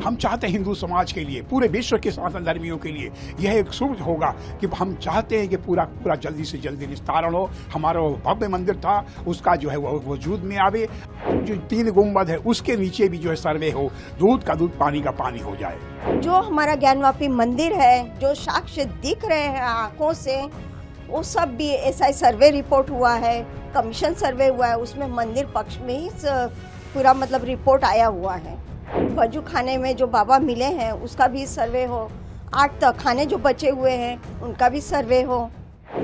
हम चाहते हैं हिंदू समाज के लिए, पूरे विश्व के सनातन धर्मियों के लिए यह एक शुभ होगा कि हम चाहते हैं कि पूरा जल्दी से जल्दी निस्तारण हो। हमारा भव्य मंदिर था उसका जो है वो वजूद में आवे। जो 3 गुंबद है उसके नीचे भी जो है सर्वे हो, दूध का दूध पानी का पानी हो जाए। जो हमारा ज्ञानवापी मंदिर है, जो साक्ष्य दिख रहे हैं आंखों से, वो सब भी SI सर्वे रिपोर्ट हुआ है, कमीशन सर्वे हुआ है, उसमें मंदिर पक्ष में ही पूरा मतलब रिपोर्ट आया हुआ है। वजू खाने में जो बाबा मिले हैं उसका भी सर्वे हो, 8 तहखाने जो बचे हुए हैं उनका भी सर्वे हो।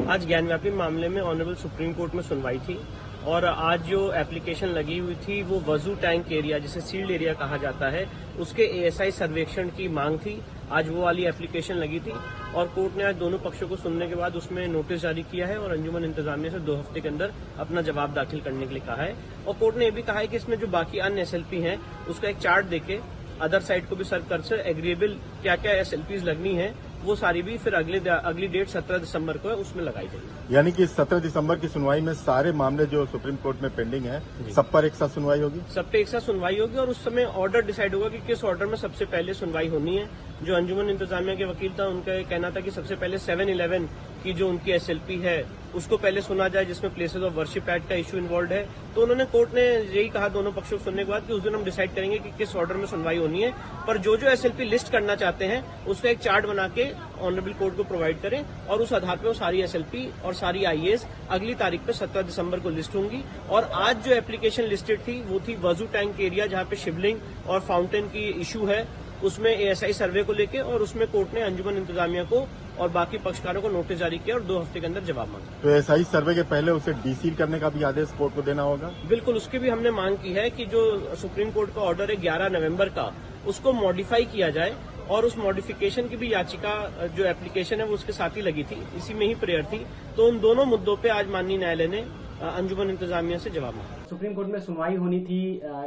आज ज्ञानव्यापी मामले में ऑनरेबल सुप्रीम कोर्ट में सुनवाई थी और आज जो एप्लीकेशन लगी हुई थी वो वजू टैंक एरिया, जिसे सील्ड एरिया कहा जाता है, उसके ASI सर्वेक्षण की मांग थी। आज वो वाली एप्लीकेशन लगी थी और कोर्ट ने आज दोनों पक्षों को सुनने के बाद उसमें नोटिस जारी किया है और अंजुमन इंतजामिया से 2 हफ्ते के अंदर अपना जवाब दाखिल करने के लिए कहा है। और कोर्ट ने ये भी कहा है कि इसमें जो बाकी अन्य SLP हैं उसका एक चार्ट देके अदर साइड को भी सर्व कर से एग्रीएबल क्या क्या SLPs लगनी है वो सारी भी फिर अगली डेट 17 दिसंबर को है उसमें लगाई जाएगी। यानी कि 17 दिसंबर की सुनवाई में सारे मामले जो सुप्रीम कोर्ट में पेंडिंग है सब पर एक साथ सुनवाई होगी। सब पे एक साथ सुनवाई होगी और उस समय ऑर्डर डिसाइड होगा कि किस ऑर्डर में सबसे पहले सुनवाई होनी है। जो अंजुमन इंतजामिया के वकील था उनका कहना था कि सबसे पहले 7-11 की जो उनकी SLP है उसको पहले सुना जाए, जिसमें प्लेसेस ऑफ वर्शिप एक्ट का इशू इन्वॉल्व है। तो उन्होंने कोर्ट ने यही कहा दोनों पक्षों को सुनने के बाद कि उस दिन हम डिसाइड करेंगे कि किस ऑर्डर में सुनवाई होनी है। पर जो SLP लिस्ट करना चाहते हैं उसका एक चार्ट बना के ऑनरेबल कोर्ट को प्रोवाइड करें और उस आधार पर वो सारी SLP और सारी IAs अगली तारीख पे 17 दिसंबर को लिस्ट होंगी। और आज जो एप्लीकेशन लिस्टेड थी वो थी वजू टैंक एरिया, जहाँ पे शिवलिंग और फाउंटेन की इशू है, उसमें ASI सर्वे को लेके, और उसमें कोर्ट ने अंजुमन इंतजामिया को और बाकी पक्षकारों को नोटिस जारी किया और 2 हफ्ते के अंदर जवाब मांगा। तो SI सर्वे के पहले उसे डीसील करने का भी आदेश कोर्ट को देना होगा। बिल्कुल, उसकी भी हमने मांग की है कि जो सुप्रीम कोर्ट का ऑर्डर है 11 नवंबर का, उसको मॉडिफाई किया जाए और उस मॉडिफिकेशन की भी याचिका जो एप्लीकेशन है वो उसके साथ ही लगी थी, इसी में ही प्रेयर थी। तो उन दोनों मुद्दों पे आज माननीय न्यायालय ने अंजुमन इंतजामिया से जवाब मांगा। सुप्रीम कोर्ट में सुनवाई होनी थी,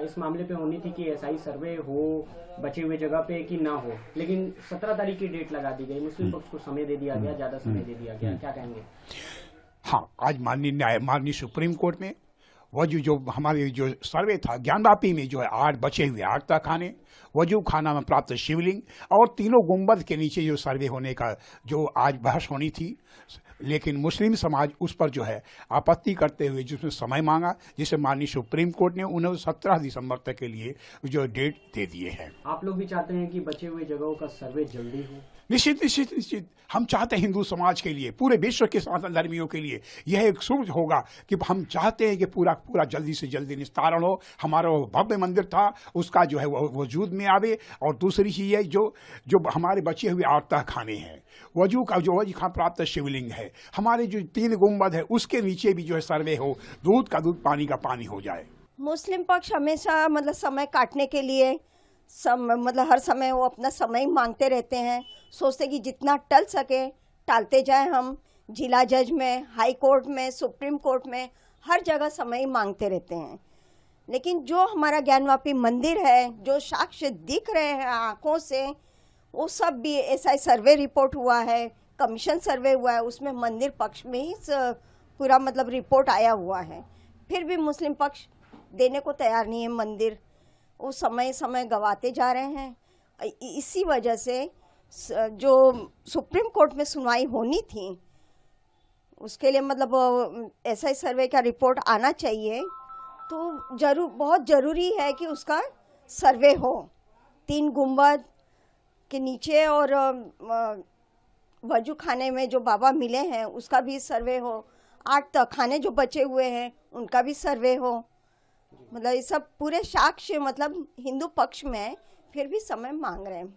इस मामले पे होनी थी कि SI सर्वे हो बचे हुए जगह पे कि ना हो, लेकिन 17 तारीख की डेट लगा दी गई। मुस्लिम पक्ष को समय दे दिया गया, ज्यादा समय दे दिया गया, क्या कहेंगे? हाँ, आज माननीय सुप्रीम कोर्ट में वजू जो हमारे जो सर्वे था ज्ञानवापी में जो है 8 बचे हुए 8 तहखाने, वजू खाना में प्राप्त शिवलिंग और 3 गुंबद के नीचे जो सर्वे होने का जो आज बहस होनी थी, लेकिन मुस्लिम समाज उस पर जो है आपत्ति करते हुए जिसमें समय मांगा, जिसे माननीय सुप्रीम कोर्ट ने उन्हें 17 दिसंबर तक के लिए जो डेट दे दिए हैं। आप लोग भी चाहते हैं कि बचे हुए जगहों का सर्वे जल्दी हो? निश्चित हम चाहते हैं हिंदू समाज के लिए, पूरे विश्व के सनातन धर्मियों के लिए यह एक शुभ होगा कि हम चाहते हैं कि पूरा जल्दी से जल्दी निस्तारण हो। हमारा भव्य मंदिर था उसका जो है वो वजूद में आवे। और दूसरी चीज है जो हमारे बचे हुए 8 तहखाने हैं, वजू का जो वजू खां प्राप्त शिवलिंग है, हमारे जो 3 गुंबद है उसके नीचे भी जो है सर्वे हो, दूध का दूध पानी का पानी हो जाए। मुस्लिम पक्ष हमेशा मतलब समय काटने के लिए मतलब हर समय वो अपना समय मांगते रहते हैं, सोचते कि जितना टल सके टालते जाए। हम जिला जज में, हाई कोर्ट में, सुप्रीम कोर्ट में हर जगह समय मांगते रहते हैं। लेकिन जो हमारा ज्ञानवापी मंदिर है, जो साक्ष्य दिख रहे हैं आंखों से, वो सब भी SI सर्वे रिपोर्ट हुआ है, कमीशन सर्वे हुआ है, उसमें मंदिर पक्ष में ही पूरा मतलब रिपोर्ट आया हुआ है। फिर भी मुस्लिम पक्ष देने को तैयार नहीं है मंदिर, वो समय गवाते जा रहे हैं। इसी वजह से जो सुप्रीम कोर्ट में सुनवाई होनी थी उसके लिए मतलब SI सर्वे का रिपोर्ट आना चाहिए। तो बहुत ज़रूरी है कि उसका सर्वे हो, 3 गुंबद के नीचे और वजू खाने में जो बाबा मिले हैं उसका भी सर्वे हो, 8 तहखाने जो बचे हुए हैं उनका भी सर्वे हो। मतलब ये सब पूरे साक्ष्य मतलब हिंदू पक्ष में, फिर भी समय मांग रहे हैं।